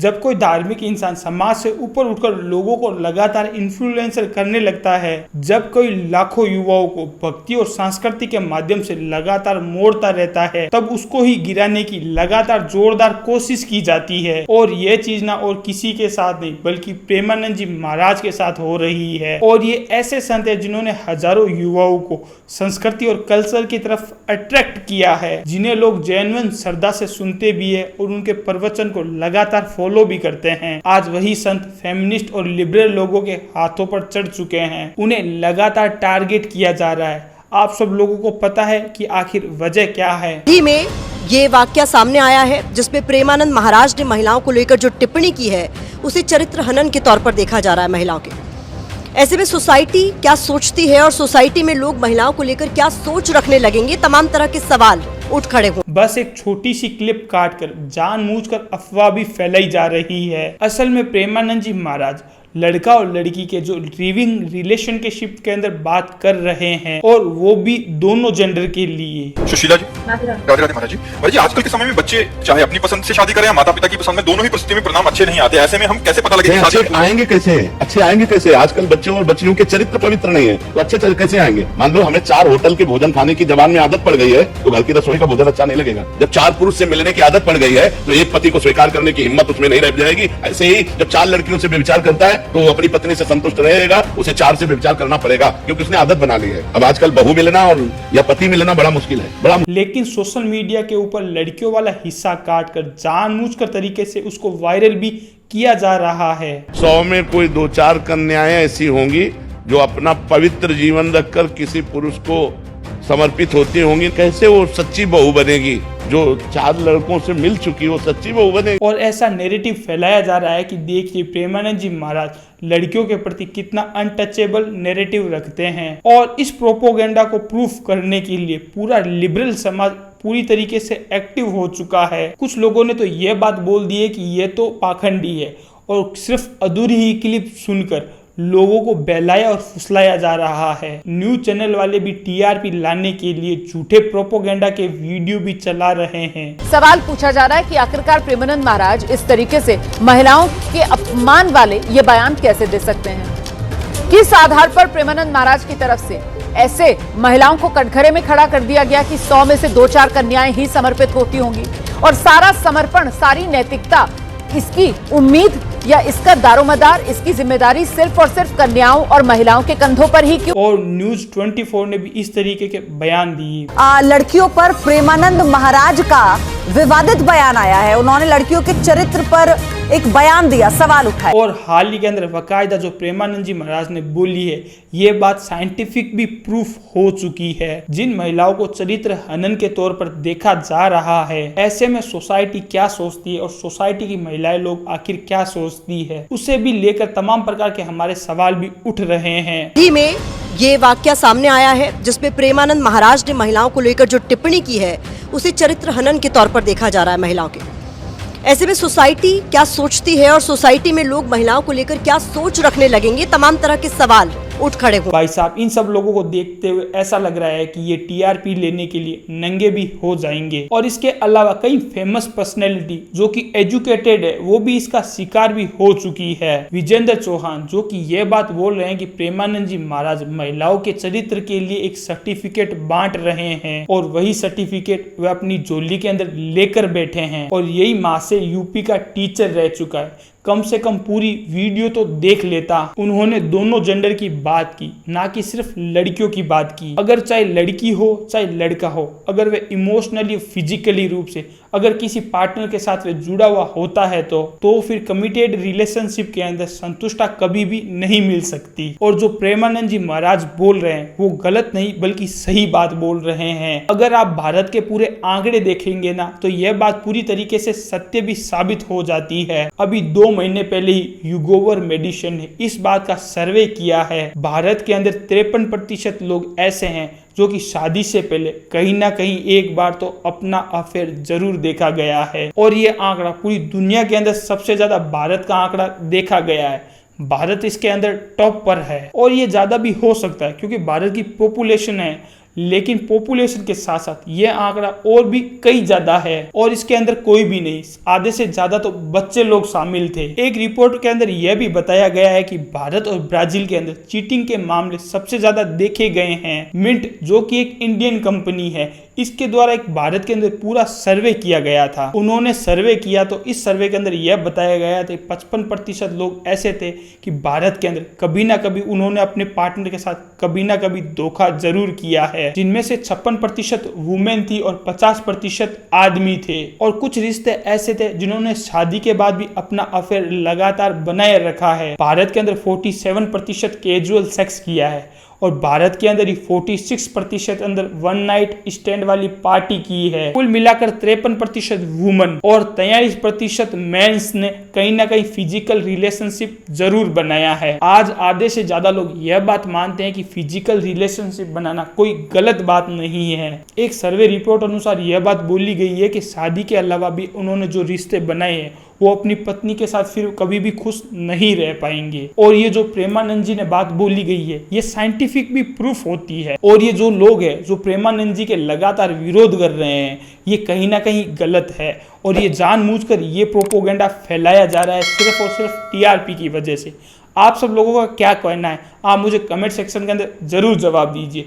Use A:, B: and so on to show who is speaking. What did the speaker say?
A: जब कोई धार्मिक इंसान समाज से ऊपर उठकर लोगों को लगातार इन्फ्लुएंसर करने लगता है, जब कोई लाखों युवाओं को भक्ति और संस्कृति के माध्यम से लगातार मोड़ता रहता है, तब उसको ही गिराने की लगातार जोरदार कोशिश की जाती है। और ये चीज ना और किसी के साथ नहीं बल्कि प्रेमानंद जी महाराज के साथ हो रही है। और ये ऐसे संत है जिन्होंने हजारों युवाओं को संस्कृति और कल्चर की तरफ अट्रैक्ट किया है, जिन्हें लोग जेन्युइन श्रद्धा से सुनते भी है और उनके प्रवचन को लगातार फॉलो भी करते हैं। आज वही संत फेमिनिस्ट और लिबरल लोगों के हाथों पर चढ़ चुके हैं, उन्हें लगातार टारगेट किया जा रहा है। आप सब लोगों को पता है कि आखिर वजह क्या है।
B: में ये वाकया सामने आया है जिसमें प्रेमानंद महाराज ने महिलाओं को लेकर जो टिप्पणी की है उसे चरित्र हनन के तौर पर देखा जा रहा है महिलाओं के। ऐसे में सोसाइटी क्या सोचती है और सोसाइटी में लोग महिलाओं को लेकर क्या सोच रखने लगेंगे, तमाम तरह के सवाल उठ खड़े हो।
A: बस एक छोटी सी क्लिप काटकर जानबूझकर अफवाह भी फैलाई जा रही है। असल में प्रेमानंद जी महाराज लड़का और लड़की के जो लिविंग रिलेशनशिप के अंदर बात कर रहे हैं, और वो भी दोनों जेंडर के लिए।
C: सुशीला जी, राधे राधे महाराज जी। भाई जी, आजकल के समय में बच्चे चाहे अपनी पसंद से शादी करें या माता पिता की पसंद में, दोनों ही परिस्थिति में परिणाम अच्छे नहीं आते। ऐसे में हम कैसे पता लगे
D: अच्छे आएंगे कैसे? अच्छे आएंगे कैसे? आजकल बच्चों और बच्चियों के चरित्र पवित्र नहीं है, तो अच्छे कैसे आएंगे? मान लो हमें 4 होटल के भोजन खाने की जबान में आदत पड़ गई है, तो घर की रसोई का भोजन अच्छा नहीं लगेगा। जब 4 पुरुष से मिलने की आदत पड़ गई है, तो एक पति को स्वीकार करने की हिम्मत उसमें नहीं रह जाएगी। ऐसे ही जब 4 लड़कियों से व्यभिचार करता है, तो वो अपनी पत्नी से संतुष्ट रहेगा, उसे 4 से व्यभिचार करना पड़ेगा, क्योंकि उसने आदत बना ली है। अब आजकल बहू मिलना और या पति मिलना बड़ा मुश्किल है।
A: लेकिन सोशल मीडिया के ऊपर लड़कियों वाला हिस्सा काटकर जानबूझकर तरीके से उसको वायरल भी किया जा रहा है।
D: 100 में कोई 2-4 कन्याएं ऐसी होंगी जो अपना पवित्र जीवन रखकर किसी पुरुष को समर्पित होती होंगी। कैसे वो सच्ची बहू बनेगी? जो 4 लड़कों से मिल चुकी वो सच्ची बहू बनेगी।
A: और ऐसा नैरेटिव फैलाया जा रहा है कि देखिए प्रेमानंद जी महाराज लड़कियों के प्रति कितना अनटचेबल नैरेटिव रखते हैं। और इस प्रोपोगेंडा को प्रूफ करने के लिए पूरा लिबरल समाज पूरी तरीके से एक्टिव हो चुका है। कुछ लोगों ने तो ये बात बोल दी है कि ये तो पाखंडी है, और सिर्फ अधूरी ही क्लिप सुनकर लोगों को बहलाया और फुसलाया जा रहा है। न्यूज चैनल वाले भी टीआरपी लाने के लिए झूठे प्रोपोगेंडा के वीडियो भी चला रहे हैं।
E: सवाल पूछा जा रहा है कि आखिरकार प्रेमानंद महाराज इस तरीके से महिलाओं के अपमान वाले ये बयान कैसे दे सकते हैं? किस आधार पर प्रेमानंद महाराज की तरफ से ऐसे महिलाओं को कटघरे में खड़ा कर दिया गया कि 100 में से 2-4 कन्याएं ही समर्पित होती होंगी, और सारा समर्पण, सारी नैतिकता, इसकी उम्मीद या इसका दारोमदार, इसकी जिम्मेदारी सिर्फ और सिर्फ कन्याओं और महिलाओं के कंधों पर ही क्यों?
A: और न्यूज 24 ने भी इस तरीके के बयान दिए।
F: लड़कियों पर प्रेमानंद महाराज का विवादित बयान आया है। उन्होंने लड़कियों के चरित्र पर एक बयान दिया, सवाल उठाए।
A: और हाल ही के अंदर बाकायदा जो प्रेमानंद जी महाराज ने बोली है, ये बात साइंटिफिक भी प्रूफ हो चुकी है। जिन महिलाओं को चरित्र हनन के तौर पर देखा जा रहा है, ऐसे में सोसाइटी क्या सोचती है और सोसाइटी की महिलाएं लोग आखिर क्या सोचती है, उसे भी लेकर तमाम प्रकार के हमारे सवाल भी उठ रहे हैं।
B: में ये वाकया सामने आया है जिसमें प्रेमानंद महाराज ने महिलाओं को लेकर जो टिप्पणी की है उसे चरित्र हनन के तौर पर देखा जा रहा है महिलाओं के। ऐसे में सोसाइटी क्या सोचती है और सोसाइटी में लोग महिलाओं को लेकर क्या सोच रखने लगेंगे, तमाम तरह के सवाल उठ खड़े हो।
A: भाई साहब, इन सब लोगों को देखते हुए ऐसा लग रहा है कि ये टीआरपी लेने के लिए नंगे भी हो जाएंगे। और इसके अलावा कई फेमस पर्सनैलिटी जो कि एजुकेटेड है, वो भी इसका शिकार भी हो चुकी है। विजेंद्र चौहान जो कि ये बात बोल रहे हैं कि प्रेमानंद जी महाराज महिलाओं के चरित्र के लिए एक सर्टिफिकेट बांट रहे हैं, और वही सर्टिफिकेट वे अपनी झोली के अंदर लेकर बैठे हैं। और यही माँ से यूपी का टीचर रह चुका है। कम से कम पूरी वीडियो तो देख लेता। उन्होंने दोनों जेंडर की बात की, ना कि सिर्फ लड़कियों की बात की। अगर चाहे लड़की हो चाहे लड़का हो, अगर वे इमोशनली फिजिकली रूप से अगर किसी पार्टनर के साथ वे जुड़ा हुआ होता है तो फिर कमिटेड रिलेशनशिप के अंदर संतुष्टता कभी भी नहीं मिल सकती। और जो प्रेमानंद जी महाराज बोल रहे हैं वो गलत नहीं बल्कि सही बात बोल रहे हैं। अगर आप भारत के पूरे आंकड़े देखेंगे ना, तो यह बात पूरी तरीके से सत्य भी साबित हो जाती है। अभी 2 महीने पहले ही यूगोवर मेडिसिन ने इस बात का सर्वे किया है। भारत के अंदर 53% लोग ऐसे हैं जो कि शादी से पहले कहीं ना कहीं एक बार तो अपना अफेयर जरूर देखा गया है। और ये आंकड़ा पूरी दुनिया के अंदर सबसे ज्यादा भारत का आंकड़ा देखा गया है। भारत इसके अंदर टॉप पर है, और ये ज्यादा भी हो सकता है क्योंकि भारत की पॉपुलेशन है। लेकिन पॉपुलेशन के साथ साथ ये आंकड़ा और भी कई ज्यादा है और इसके अंदर कोई भी नहीं, आधे से ज्यादा तो बच्चे लोग शामिल थे। एक रिपोर्ट के अंदर यह भी बताया गया है कि भारत और ब्राजील के अंदर चीटिंग के मामले सबसे ज्यादा देखे गए हैं। मिंट जो कि एक इंडियन कंपनी है, इसके द्वारा एक भारत के अंदर पूरा सर्वे किया गया था। उन्होंने सर्वे किया तो इस सर्वे के अंदर यह बताया गया था 55% लोग ऐसे थे कि भारत के अंदर कभी ना कभी उन्होंने अपने पार्टनर के साथ कभी ना कभी धोखा जरूर किया है, जिनमें से 56% वुमेन थी और 50% आदमी थे। और कुछ रिश्ते ऐसे थे जिन्होंने शादी के बाद भी अपना अफेयर लगातार बनाए रखा है। भारत के अंदर 47% कैजुअल सेक्स किया है और भारत के अंदर ही 46% अंदर वन नाइट स्टैंड वाली पार्टी की है। कुल मिलाकर 53% वुमन और 43% मेंस ने कहीं ना कहीं फिजिकल रिलेशनशिप जरूर बनाया है। आज आधे से ज्यादा लोग यह बात मानते हैं कि फिजिकल रिलेशनशिप बनाना कोई गलत बात नहीं है। एक सर्वे रिपोर्ट अनुसार यह बात बोली गई है कि शादी के अलावा भी उन्होंने जो रिश्ते बनाए हैं वो अपनी पत्नी के साथ फिर कभी भी खुश नहीं रह पाएंगे। और ये जो प्रेमानंद जी ने बात बोली गई है ये साइंटिफिक भी प्रूफ होती है। और ये जो लोग हैं जो प्रेमानंद जी के लगातार विरोध कर रहे हैं ये कहीं ना कहीं गलत है और ये जानबूझकर ये प्रोपोगेंडा फैलाया जा रहा है सिर्फ और सिर्फ टीआरपी की वजह से। आप सब लोगों का क्या कहना है आप मुझे कमेंट सेक्शन के अंदर जरूर जवाब दीजिए।